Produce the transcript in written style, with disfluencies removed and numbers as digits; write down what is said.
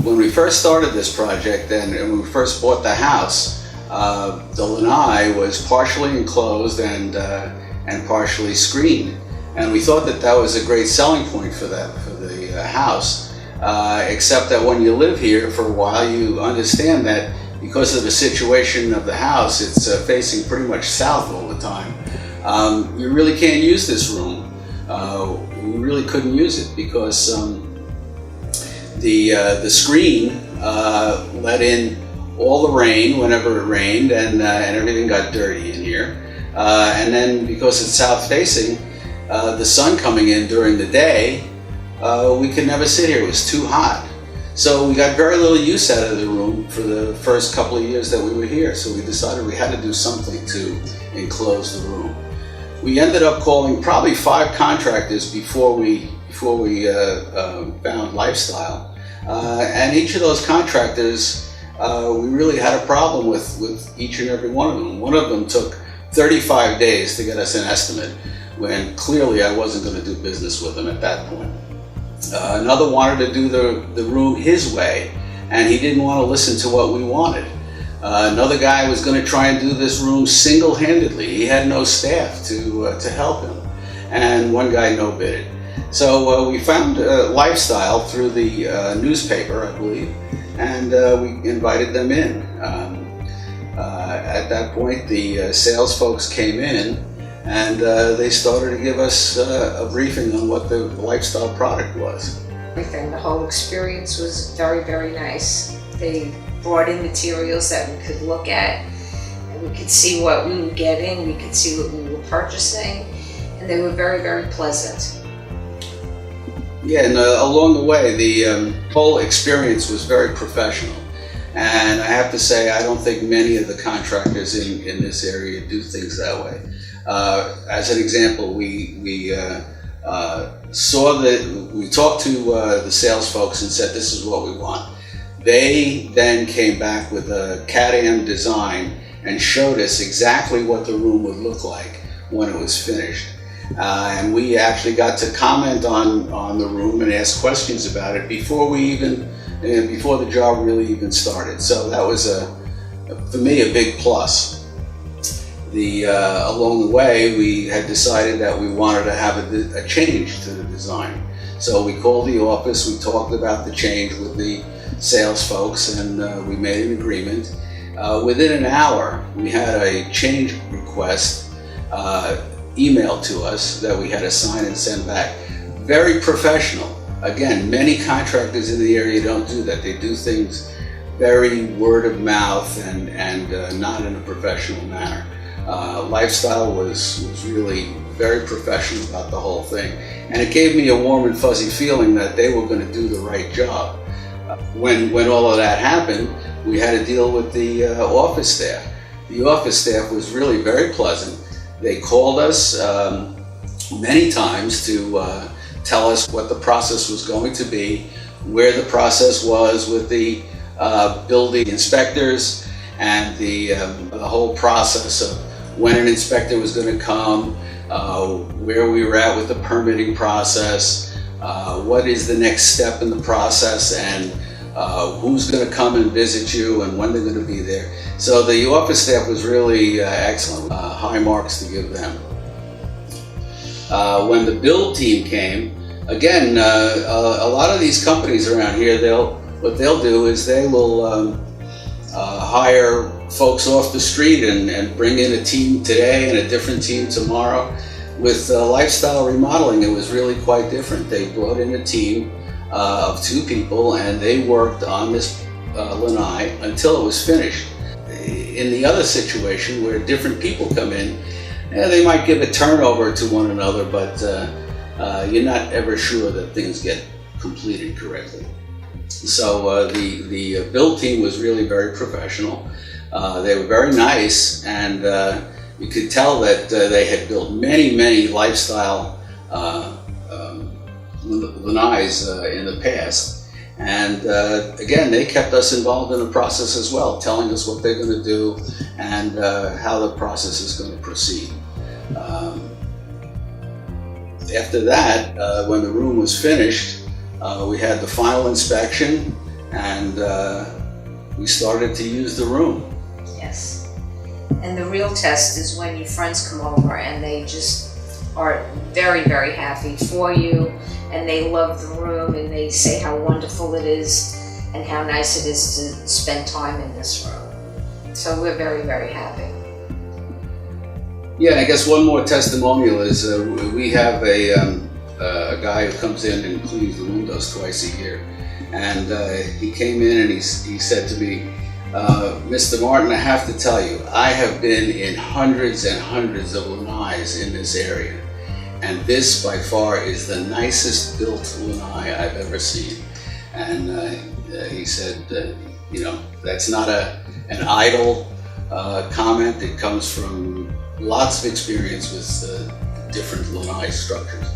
When we first started this project and when we first bought the house, the lanai was partially enclosed and partially screened. And we thought that that was a great selling point for the house, except that when you live here for a while, you understand that because of the situation of the house, it's facing pretty much south all the time. You really can't use this room. We really couldn't use it because the screen let in all the rain whenever it rained, and everything got dirty in here. And then because it's south facing, the sun coming in during the day, we could never sit here. It was too hot. So we got very little use out of the room for the first couple of years that we were here. So we decided we had to do something to enclose the room. We ended up calling probably 5 contractors before we found Lifestyle. And each of those contractors, we really had a problem with each and every one of them. One of them took 35 days to get us an estimate, when clearly I wasn't going to do business with him at that point. Another wanted to do the room his way, and he didn't want to listen to what we wanted. Another guy was going to try and do this room single-handedly. He had no staff to help him, and one guy no-bidded. So we found Lifestyle through the newspaper, I believe, and we invited them in. At that point, the sales folks came in, and they started to give us a briefing on what the Lifestyle product was. Everything, the whole experience was very, very nice. They brought in materials that we could look at, and we could see what we were getting, we could see what we were purchasing, and they were very, very pleasant. Yeah, and along the way, the whole experience was very professional. And I have to say, I don't think many of the contractors in this area do things that way. As an example, we talked to the sales folks and said, this is what we want. They then came back with a CAD/AM design and showed us exactly what the room would look like when it was finished. And we actually got to comment on the room and ask questions about it before the job really even started. So that was for me a big plus. Along the way, we had decided that we wanted to have a change to the design. So we called the office, we talked about the change with the sales folks, and we made an agreement. Within an hour, we had a change request emailed to us that we had to sign and send back. Very professional. Again, many contractors in the area don't do that. They do things very word of mouth and not in a professional manner. Lifestyle was really very professional about the whole thing. And it gave me a warm and fuzzy feeling that they were going to do the right job. When all of that happened, we had to deal with the office staff. The office staff was really very pleasant. They called us many times to tell us what the process was going to be, where the process was with the building inspectors, and the whole process of when an inspector was going to come, where we were at with the permitting process, what is the next step in the process, and who's going to come and visit you and when they're going to be there. So the office staff was really excellent, high marks to give them. When the build team came, again, a lot of these companies around here, what they'll do is they will hire folks off the street and bring in a team today and a different team tomorrow. With Lifestyle Remodeling, it was really quite different. They brought in a team of 2 people, and they worked on this lanai until it was finished. In the other situation where different people come in, they might give a turnover to one another, but you're not ever sure that things get completed correctly. So the build team was really very professional. They were very nice, and you could tell that they had built many Lifestyle lanais in the past. And again, they kept us involved in the process as well, telling us what they're going to do and how the process is going to proceed. After that, when the room was finished, we had the final inspection, and we started to use the room. Yes. And the real test is when your friends come over and they just are very, very happy for you, and they love the room, and they say how wonderful it is and how nice it is to spend time in this room. So we're very, very happy. Yeah, I guess one more testimonial is we have a guy who comes in and cleans the windows twice a year. And he came in and he said to me, Mr. Martin, I have to tell you, I have been in hundreds and hundreds of lanais in this area. And this by far is the nicest built lanai I've ever seen. And he said, you know, that's not an idle comment. It comes from lots of experience with different lanai structures.